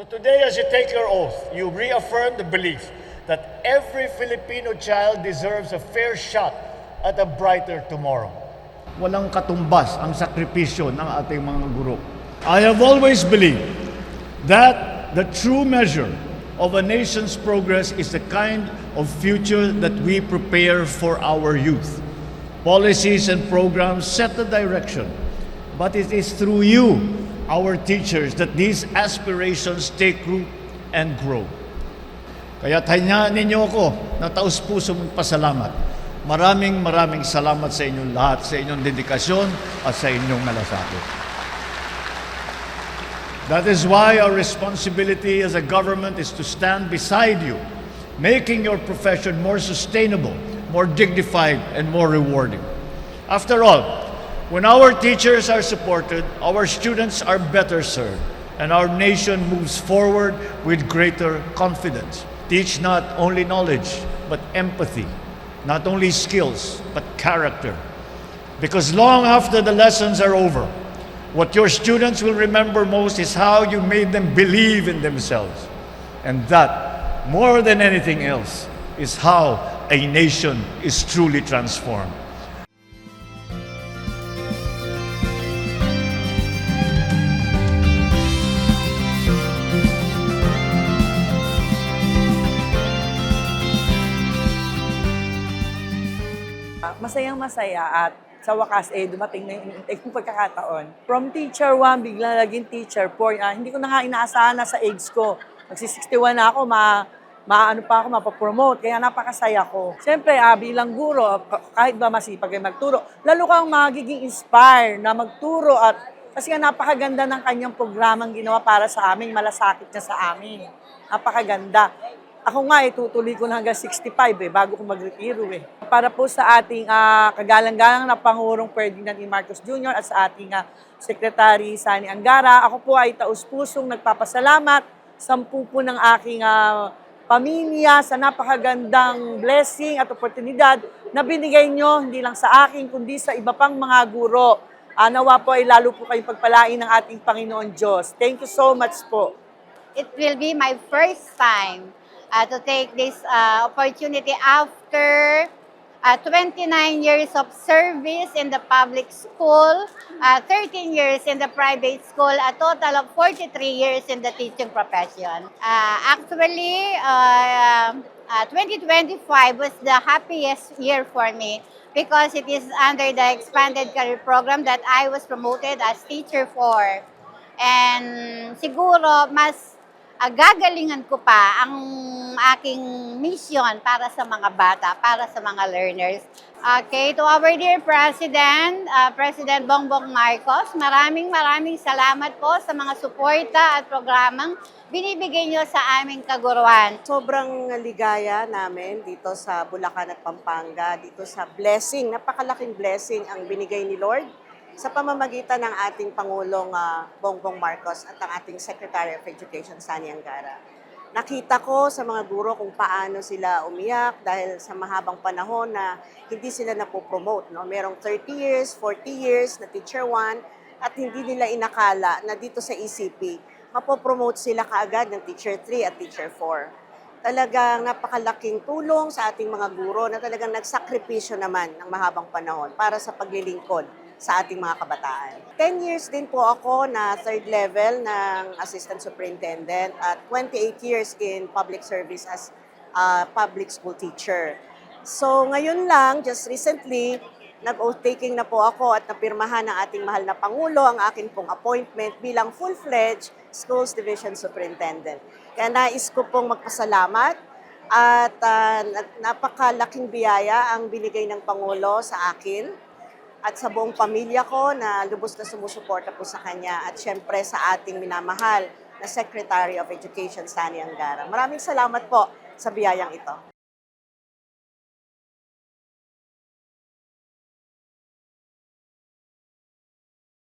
today, as you take your oath, you reaffirm the belief that every Filipino child deserves a fair shot at a brighter tomorrow. Walang katumbas ang sakripisyo ng ating mga guro. I have always believed that the true measure of a nation's progress is the kind of future that we prepare for our youth. Policies and programs set the direction, but it is through you, our teachers, that these aspirations take root and grow. Kaya tanyaan ninyo ako na taus-pusong pasalamat. Maraming salamat sa inyong lahat, sa inyong dedikasyon at sa inyong malasakit. That is why our responsibility as a government is to stand beside you, making your profession more sustainable, more dignified, and more rewarding. After all, when our teachers are supported, our students are better served, and our nation moves forward with greater confidence. Teach not only knowledge, but empathy, not only skills, but character. Because long after the lessons are over, what your students will remember most is how you made them believe in themselves. And that, more than anything else, is how a nation is truly transformed. Masayang-masaya at sa wakas dumating na yung pagkakataon. From teacher 1, bigla naging teacher 4. Hindi ko na nga inaasahan na sa age ko. Magsi-61 na ako, mapapromote. Kaya napakasaya ko. Siyempre, bilang guro, kahit ba masipag ay magturo, lalo kang magiging inspire na magturo at kasi nga napakaganda ng kanyang programang ginawa para sa amin, malasakit niya sa amin. Napakaganda. Ako nga, tutuloy ko na hanggang 65 bago ko mag-retiro Para po sa ating kagalang-galang na Pangulong Ferdinand E. Marcos Jr. at sa ating Secretary Sani Angara, ako po ay taus-pusong nagpapasalamat sa po ng aking pamilya sa napakagandang blessing at oportunidad na binigay nyo hindi lang sa akin kundi sa iba pang mga guro. Nawa po ay lalo po kayong pagpalain ng ating Panginoon Diyos. Thank you so much po. It will be my first time to take this opportunity after 29 years of service in the public school, 13 years in the private school, a total of 43 years in the teaching profession. Actually, 2025 was the happiest year for me because it is under the expanded career program that I was promoted as teacher 4. And siguro mas gagalingan ko pa ang aking mission para sa mga bata, para sa mga learners. Okay, to our dear President, President Bongbong Marcos, maraming salamat po sa mga suporta at programang binibigay nyo sa aming kaguruan. Sobrang ligaya namin dito sa Bulacan at Pampanga, dito sa blessing, napakalaking blessing ang binigay ni Lord sa pamamagitan ng ating Pangulong Bongbong Marcos at ang ating Secretary of Education, Sani Angara. Nakita ko sa mga guro kung paano sila umiyak dahil sa mahabang panahon na hindi sila napopromote. No? Merong 30 years, 40 years na Teacher 1 at hindi nila inakala na dito sa ECP, mapopromote sila kaagad ng Teacher 3 at Teacher 4. Talagang napakalaking tulong sa ating mga guro na talagang nagsakripisyo naman ng mahabang panahon para sa paglilingkod sa ating mga kabataan. 10 years din po ako na third level ng Assistant Superintendent at 28 years in public service as public school teacher. So ngayon lang, just recently, nag-oath taking na po ako at napirmahan ng ating mahal na Pangulo ang akin pong appointment bilang full-fledged Schools Division Superintendent. Kaya nais ko pong magpasalamat at napakalaking biyaya ang binigay ng Pangulo sa akin at sa buong pamilya ko na lubos na sumusuporta po sa kanya at syempre sa ating minamahal na Secretary of Education, Sani Angara. Maraming salamat po sa biyayang ito.